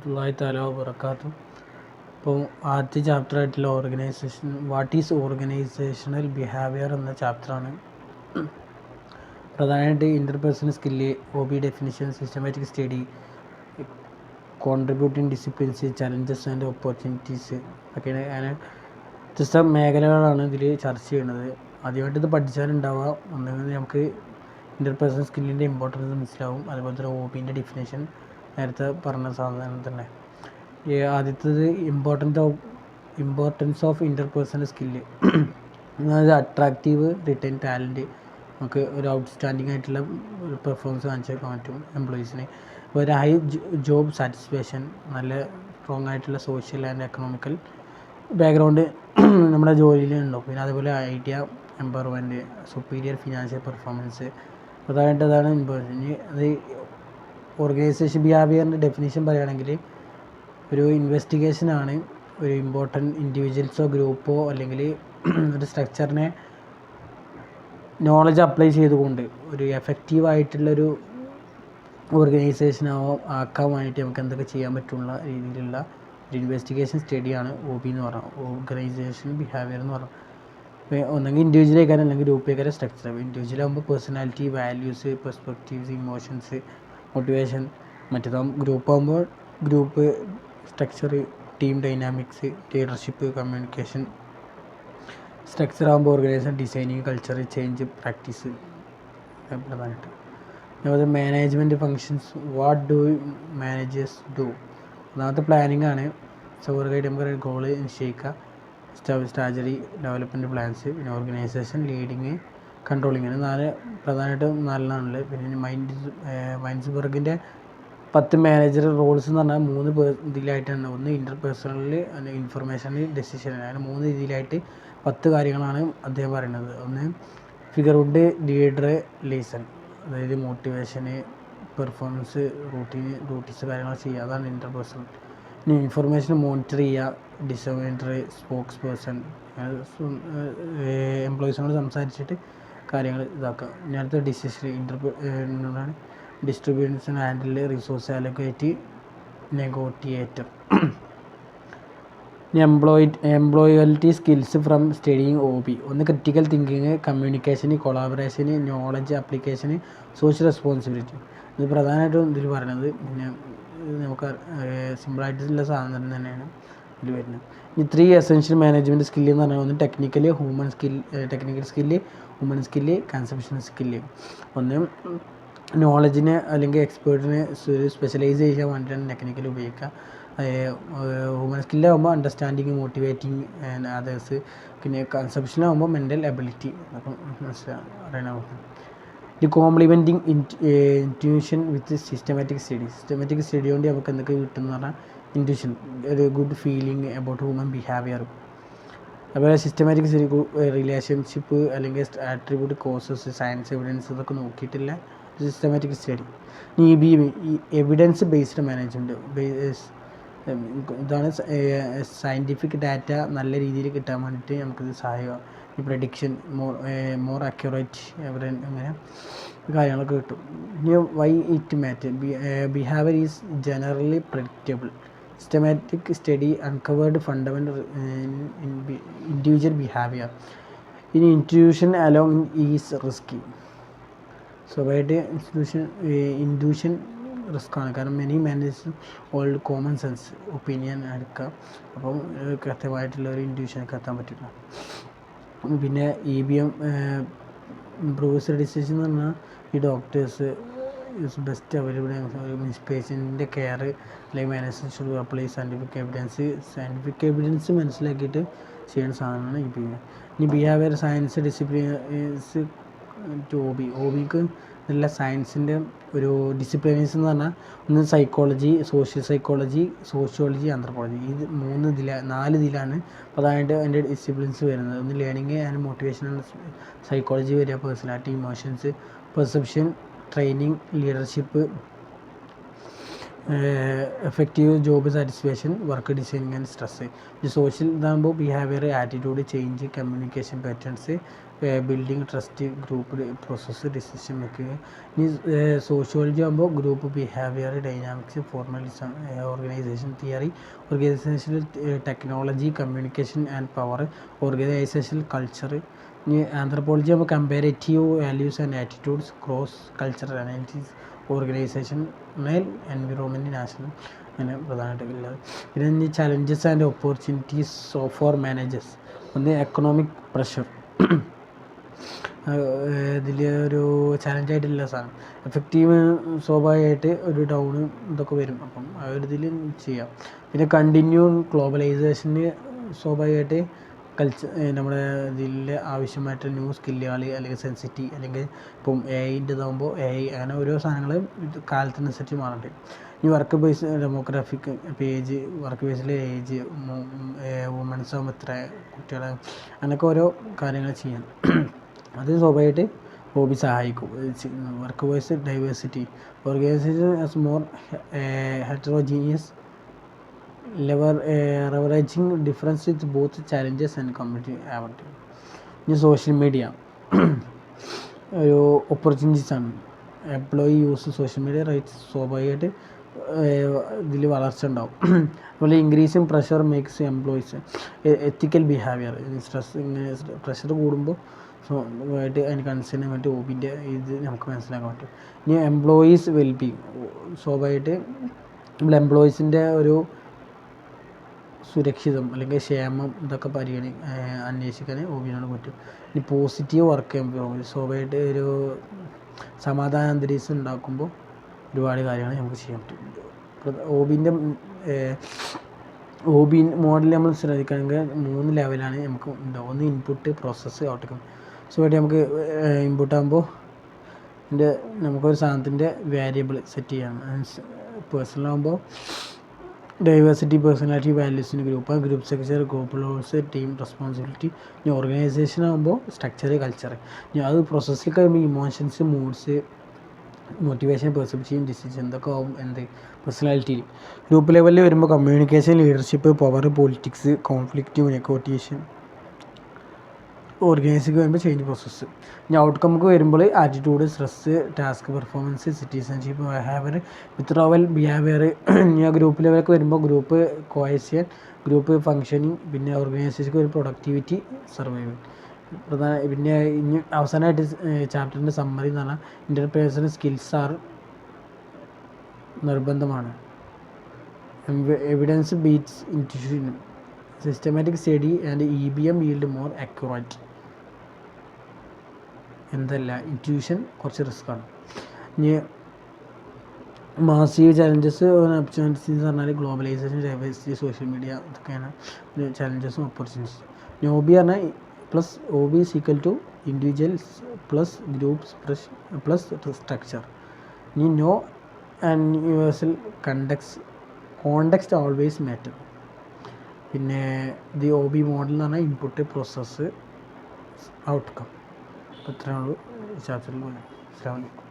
വറഹ്മത്തുള്ളാഹി തആല വബറകാതുഹു. ഇപ്പോൾ ആദ്യത്തെ ചാപ്റ്റർ ആയിട്ടുള്ള വാട്ട് ഈസ് ഓർഗനൈസേഷണൽ ബിഹേവിയർ എന്ന ചാപ്റ്ററാണ്. പ്രധാനമായിട്ട് interpersonal skill, OB definition, systematic study, contributing disciplines, challenges and opportunities ഒക്കെയാണ്. അങ്ങനെ വ്യത്യസ്ത മേഖലകളാണ് ഇതിൽ ചർച്ച ചെയ്യുന്നത്. ആദ്യമായിട്ട് ഇത് പഠിച്ചാലുണ്ടാവുക ഒന്നെങ്കിൽ നമുക്ക് ഇൻ്റർപേഴ്സണൽ സ്കില്ലിൻ്റെ ഇമ്പോർട്ടൻസ് മനസ്സിലാവും. അതുപോലെ തന്നെ OBൻ്റെ ഡെഫിനേഷൻ നേരത്തെ പറഞ്ഞ സാധനം തന്നെ. ആദ്യത്തേത് ഇമ്പോർട്ടൻസ് ഓഫ് ഇൻ്റർപേഴ്സണൽ സ്കില്ല്. അതായത് അട്രാക്റ്റീവ് റിട്ടേൺ ടാലൻറ്റ്, നമുക്ക് ഒരു ഔട്ട്സ്റ്റാൻഡിങ് ആയിട്ടുള്ള ഒരു പെർഫോമൻസ് കാണിച്ചേക്കാൻ പറ്റും എംപ്ലോയീസിന്. ഒരു ഹൈ ജോബ് സാറ്റിസ്ഫാക്ഷൻ, നല്ല സ്ട്രോങ് ആയിട്ടുള്ള സോഷ്യൽ ആൻഡ് എക്കണോമിക്കൽ ബാക്ക്ഗ്രൗണ്ട് നമ്മുടെ ജോലിയിൽ ഉണ്ടാവും. പിന്നെ അതുപോലെ idea empowerment, superior financial performance, പ്രധാനമായിട്ട് അതാണ് ഇമ്പോർട്ടൻറ്റ്. അത് ഓർഗനൈസേഷൻ ബിഹേവിയറിൻ്റെ ഡെഫിനേഷൻ പറയുകയാണെങ്കിൽ ഒരു ഇൻവെസ്റ്റിഗേഷനാണ്. ഒരു ഇമ്പോർട്ടൻറ്റ് ഇൻഡിവിജ്വൽസോ ഗ്രൂപ്പോ അല്ലെങ്കിൽ ഒരു സ്ട്രക്ചറിനെ നോളജ് അപ്ലൈ ചെയ്തുകൊണ്ട് ഒരു എഫക്റ്റീവായിട്ടുള്ളൊരു ആക്കാൻ വേണ്ടിയിട്ട് നമുക്ക് എന്തൊക്കെ ചെയ്യാൻ പറ്റുള്ള രീതിയിലുള്ള ഒരു ഇൻവെസ്റ്റിഗേഷൻ സ്റ്റഡിയാണ് OB എന്ന് പറയുന്നത്, ഓർഗനൈസേഷൻ ബിഹേവിയർ എന്ന് പറയുന്നത്. ഒന്നെങ്കിൽ ഇൻഡിവിജ്വൽ ആയിക്കാരം അല്ലെങ്കിൽ ഗ്രൂപ്പ് ആയിക്കാരം സ്ട്രക്ചർ. ഇൻഡിവിജ്വൽ ആകുമ്പോൾ personality, values, perspectives, emotions, motivation. മറ്റേതാകുമ്പോൾ group structure, team dynamics, leadership, communication. Structure ആകുമ്പോൾ organisation designing, culture, change, practice പ്രധാനമായിട്ട്. അതുപോലെ management functions, what do managers do. ഒന്നാമത്തെ പ്ലാനിങ് ആണ്. ഓവർഗൈഡ് നമുക്ക് ഗോള് നിശ്ചയിക്കുക, സ്ട്രാറ്റജി, ഡെവലപ്മെൻറ്റ് പ്ലാൻസ്, പിന്നെ ഓർഗനൈസേഷൻ, ലീഡിങ്, കൺട്രോളിങ്. പ്രധാനമായിട്ടും നാലെണ്ണാണുള്ളത്. പിന്നെ മൈൻസ്ബർഗിൻ്റെ 10 മാനേജർ റോൾസ് എന്ന് പറഞ്ഞാൽ 3 ഇതിലായിട്ടാണ്. ഒന്ന് ഇൻ്റർപേഴ്സണൽ, ഇൻഫർമേഷണൽ, ഡെസിഷൻ. അങ്ങനെ 3 രീതിയിലായിട്ട് 10 കാര്യങ്ങളാണ് അദ്ദേഹം പറയുന്നത്. ഒന്ന് ഫിഗർവുഡ്, ലീഡർ, ലിസൺ, അതായത് മോട്ടിവേഷന്, പെർഫോമൻസ്, ഡ്യൂട്ടീസ് കാര്യങ്ങൾ ചെയ്യുക, അതാണ് ഇൻ്റർപേഴ്സണൽ. ഇനി ഇൻഫർമേഷൻ മോണിറ്റർ ചെയ്യുക, ഡിസൈനർ, സ്പോക്സ് പേഴ്സൺ, എംപ്ലോയീസിനോട് സംസാരിച്ചിട്ട് കാര്യങ്ങൾ ഇതാക്കുക. ഇനി അടുത്ത decision, distribution handle, resource allocate, negotiator. Employability skills from studying OB. ഒന്ന് critical thinking, communication, collaboration, knowledge application, social responsibility. ഇത് പ്രധാനമായിട്ടും ഇതിൽ പറയുന്നത്. പിന്നെ നമുക്ക് സിമ്പിളായിട്ടുള്ള സാധനം തന്നെയാണ് ഇതിൽ വരുന്നത്. ഈ 3 എസെൻഷ്യൽ മാനേജ്മെൻറ്റ് സ്കില്ല് എന്ന് പറഞ്ഞാൽ ഒന്ന് technical skill, human skill, conception skill. ഒന്ന് നോളജിനെ അല്ലെങ്കിൽ എക്സ്പേർട്ടിനെ സ്പെഷ്യലൈസ് ചെയ്യാൻ വേണ്ടിയിട്ടാണ് ടെക്നിക്കൽ ഉപയോഗിക്കുക. ഹ്യൂമൻ സ്കില്ലാകുമ്പോൾ അണ്ടർസ്റ്റാൻഡിങ്, മോട്ടിവേറ്റിംഗ് അതേഴ്സ്. പിന്നെ കൺസെപ്ഷനാകുമ്പോൾ മെൻ്റൽ എബിലിറ്റി. അപ്പം അറിയണം. ഇത് complementing intuition with systematic study കൊണ്ട് നമുക്ക് എന്തൊക്കെ കിട്ടുമെന്ന് പറഞ്ഞാൽ ഇൻറ്റ്യൂഷൻ, ഒരു good feeling about human behaviour. അതുപോലെ സിസ്റ്റമാറ്റിക് സ്റ്റഡി റിലേഷൻഷിപ്പ് അല്ലെങ്കിൽ ആട്രിബ്യൂട്ട്, കോസസ്, സയൻസ്, എവിഡൻസ് ഇതൊക്കെ നോക്കിയിട്ടില്ല സിസ്റ്റമാറ്റിക് സ്റ്റഡി. ഈ എവിഡൻസ് ബേസ്ഡ് മാനേജ്മെൻറ്റ് ഇതാണ് സയൻറ്റിഫിക് ഡാറ്റ നല്ല രീതിയിൽ കിട്ടാൻ വേണ്ടിയിട്ട് നമുക്കിത് സഹായിക്കും. ഈ പ്രഡിക്ഷൻ, മോർ അക്യുറേറ്റ് അങ്ങനെ കാര്യങ്ങളൊക്കെ കിട്ടും. ഇനി why it matter, behaviour is generally predictable. Systematic study uncovered fundamental individual behaviour. ഇനി ഇൻറ്റ്യൂഷൻ അലോങ് ഈസ് റിസ്കി. സ്വഭാവമായിട്ട് ഇൻറ്റ്യൂഷൻ റിസ്ക്കാണ്. കാരണം many managers old common sense opinion എടുക്കുക. അപ്പം കൃത്യമായിട്ടുള്ള ഒരു ഇൻറ്റ്യൂഷനൊക്കെ എത്താൻ പറ്റില്ല. പിന്നെ EBM ഇംപ്രൂവ്സ് ഡിസിഷൻ എന്ന് പറഞ്ഞാൽ ഈ ഡോക്ടേഴ്സ് ബെസ്റ്റ് അവൈലബിൾ പേഷ്യൻറ്റിൻ്റെ കെയർ അല്ലെങ്കിൽ management should apply scientific evidence മനസ്സിലാക്കിയിട്ട് ചെയ്യുന്ന സാധനമാണ് EBM. ഇനി ബിഹേവിയർ സയൻസ് ഡിസിപ്ലിൻസ് OBക്ക് നല്ല സയൻസിൻ്റെ ഒരു ഡിസിപ്ലിനീസ് എന്ന് പറഞ്ഞാൽ ഒന്ന് psychology, social psychology, sociology, anthropology. ഇത് 4 ഇതിലാണ് പ്രധാനമായിട്ട് അതിൻ്റെ ഡിസിപ്ലിൻസ് വരുന്നത്. ഒന്ന് ലേണിംഗ് ആൻഡ് മോട്ടിവേഷനാണ് സൈക്കോളജി വരിക, personality, emotions, perception, training, leadership, effective job satisfaction, work designing and stress. ഇത് സോഷ്യൽ ഇതാകുമ്പോൾ behaviour, attitude, change, communication patterns, building trust, group process, decision making. ഇനി സോഷ്യോളജി ആകുമ്പോൾ group behaviour, dynamics, formalism, organisation theory, organisational technology, communication and power, organisational culture. ഇനി anthropology ആകുമ്പോൾ comparative values and attitudes, cross cultural analysis, organisational environment, national. അങ്ങനെ പ്രധാനമായിട്ടുള്ളത്. പിന്നെ ഇനി challenges and opportunities for managers. ഒന്ന് economic pressure, ഇതിൽ ഒരു ചലഞ്ചായിട്ടുള്ള സാധനം. എഫക്റ്റീവ് സ്വാഭാവികമായിട്ട് ഒരു ഡൗണ് ഇതൊക്കെ വരും, അപ്പം ആ ഒരു ഇതിൽ ചെയ്യാം. പിന്നെ കണ്ടിന്യൂ ഗ്ലോബലൈസേഷന് സ്വാഭാവികമായിട്ട് നമ്മുടെ ഇതിൽ ആവശ്യമായിട്ട് ന്യൂ സ്കില്ലുകൾ അല്ലെങ്കിൽ സെൻസിറ്റി അല്ലെങ്കിൽ ഇപ്പം AI അങ്ങനെ ഓരോ സാധനങ്ങൾ കാലത്തിനനുസരിച്ച് മാറണ്ട്. ഈ work base demographic page, work ബേസിൽ ഏജ്, വുമൻസ് ആകുമ്പോൾ എത്ര കുട്ടികളെ, അങ്ങനെയൊക്കെ ഓരോ കാര്യങ്ങൾ ചെയ്യാൻ അത് സ്വാഭാവികമായിട്ട് ഹോബി സഹായിക്കും. Work base diversity, organisation as more heterogeneous, leveraging difference with both challenges and community advantage. ഇനി സോഷ്യൽ മീഡിയ ഒരു ഓപ്പർച്യൂണിറ്റീസ് ആണ്. Employee use social media rights, സ്വാഭാവികമായിട്ട് ഇതിൽ വളർച്ച ഉണ്ടാവും. അതുപോലെ ഇൻക്രീസിങ് പ്രഷർ മേക്സ് എംപ്ലോയീസ് എത്തിക്കൽ ബിഹേവിയർ. പ്രഷർ കൂടുമ്പോൾ സ്വാഭാവികമായിട്ട് അതിന് കൺസേൺ വേണ്ടി ഹോബിൻ്റെ ഇത് നമുക്ക് മനസ്സിലാക്കാൻ പറ്റും. ഇനി എംപ്ലോയീസ് വെൽബീങ്, സ്വാഭാവികമായിട്ട് നമ്മൾ എംപ്ലോയീസിൻ്റെ ഒരു സുരക്ഷിതം അല്ലെങ്കിൽ ക്ഷേമം ഇതൊക്കെ അന്വേഷിക്കാൻ ഹോബിനോട് പറ്റും. ഇനി പോസിറ്റീവ് വർക്ക് എൻവയോൺമെൻറ്റ്, സ്വാഭാവികമായിട്ട് ഒരു സമാധാന അന്തരീക്ഷം ഉണ്ടാക്കുമ്പോൾ ഒരുപാട് കാര്യങ്ങൾ നമുക്ക് ചെയ്യാൻ പറ്റും. ഹോബി മോഡൽ നമ്മൾ ശ്രദ്ധിക്കുകയാണെങ്കിൽ 3 ലെവലാണ് നമുക്ക് ഉണ്ടാവും. ഒന്ന് ഇൻപുട്ട്, പ്രോസസ്സ്, ഔട്ട്കം. സ്വാഭാവികമായിട്ട് നമുക്ക് ഇൻപുട്ട് ആകുമ്പോൾ നമുക്കൊരു സാധനത്തിൻ്റെ വേരിയബിൾ സെറ്റ് ചെയ്യണം. പേഴ്സണൽ ആകുമ്പോൾ ഡൈവേഴ്സിറ്റി, പേഴ്സണാലിറ്റി, വാല്യൂസിന് group structure, group roles, team responsibility. ഇനി ഓർഗനൈസേഷൻ ആകുമ്പോൾ സ്ട്രക്ചർ, കൾച്ചർ. ഇനി അത് പ്രോസസ്സിൽ കഴിയുമ്പോൾ emotions, moods, motivation, perception, decision ഇതൊക്കെ ആവും പേഴ്സണാലിറ്റിയിൽ. ഗ്രൂപ്പ് ലെവലിൽ വരുമ്പോൾ communication, leadership, power, politics, conflict, negotiation. Organising വരുമ്പോൾ ചേഞ്ച് പ്രോസസ്സ്. ഇനി ഔട്ട്കമ്മുക്ക് വരുമ്പോൾ attitude, stress, task performance, citizenship, behaviour, withdrawal behaviour. ഇനി ഗ്രൂപ്പ് ലെവലൊക്കെ വരുമ്പോൾ ഗ്രൂപ്പ് കോഹെഷൻ, ഗ്രൂപ്പ് ഫങ്ഷനിങ്, പിന്നെ ഓർഗനൈസേഷൻക്ക് ഒരു പ്രൊഡക്ടിവിറ്റി, സർവൈവൽ. പിന്നെ ഇനി അവസാനമായിട്ട് ചാപ്റ്ററിൻ്റെ സമ്മറി എന്ന് പറഞ്ഞാൽ ഇൻ്റർപേഴ്സണൽ സ്കിൽസ് ആർ നിർബന്ധമാണ്. Evidence beats intuition, systematic study and EBM yield more accurate. Intuition കുറച്ച് റിസ്ക്കാണ്. ഇനി മാസീവ് ചലഞ്ചസ് ഓപ്പർച്യൂണിറ്റീസ് എന്ന് പറഞ്ഞാൽ ഗ്ലോബലൈസേഷൻ, ഡൈവേഴ്സിറ്റി, സോഷ്യൽ മീഡിയ ഇതൊക്കെയാണ് ചലഞ്ചസും ഓപ്പർച്യൂണിറ്റീസ്. ഇനി ഹോബി പറഞ്ഞാൽ plus hobby is equal to individuals plus groups plus structure. ഇനി no and universal context always matter. പിന്നെ ദി ഹോബി മോഡൽ എന്ന് പറഞ്ഞാൽ ഇൻപുട്ട്, പ്രോസസ്സ്, ഔട്ട്കം. അപ്പോൾ ഇത്രയേ ഉള്ളൂ ചാപ്റ്ററിൽ. അസ്സലാമു അലൈക്കും.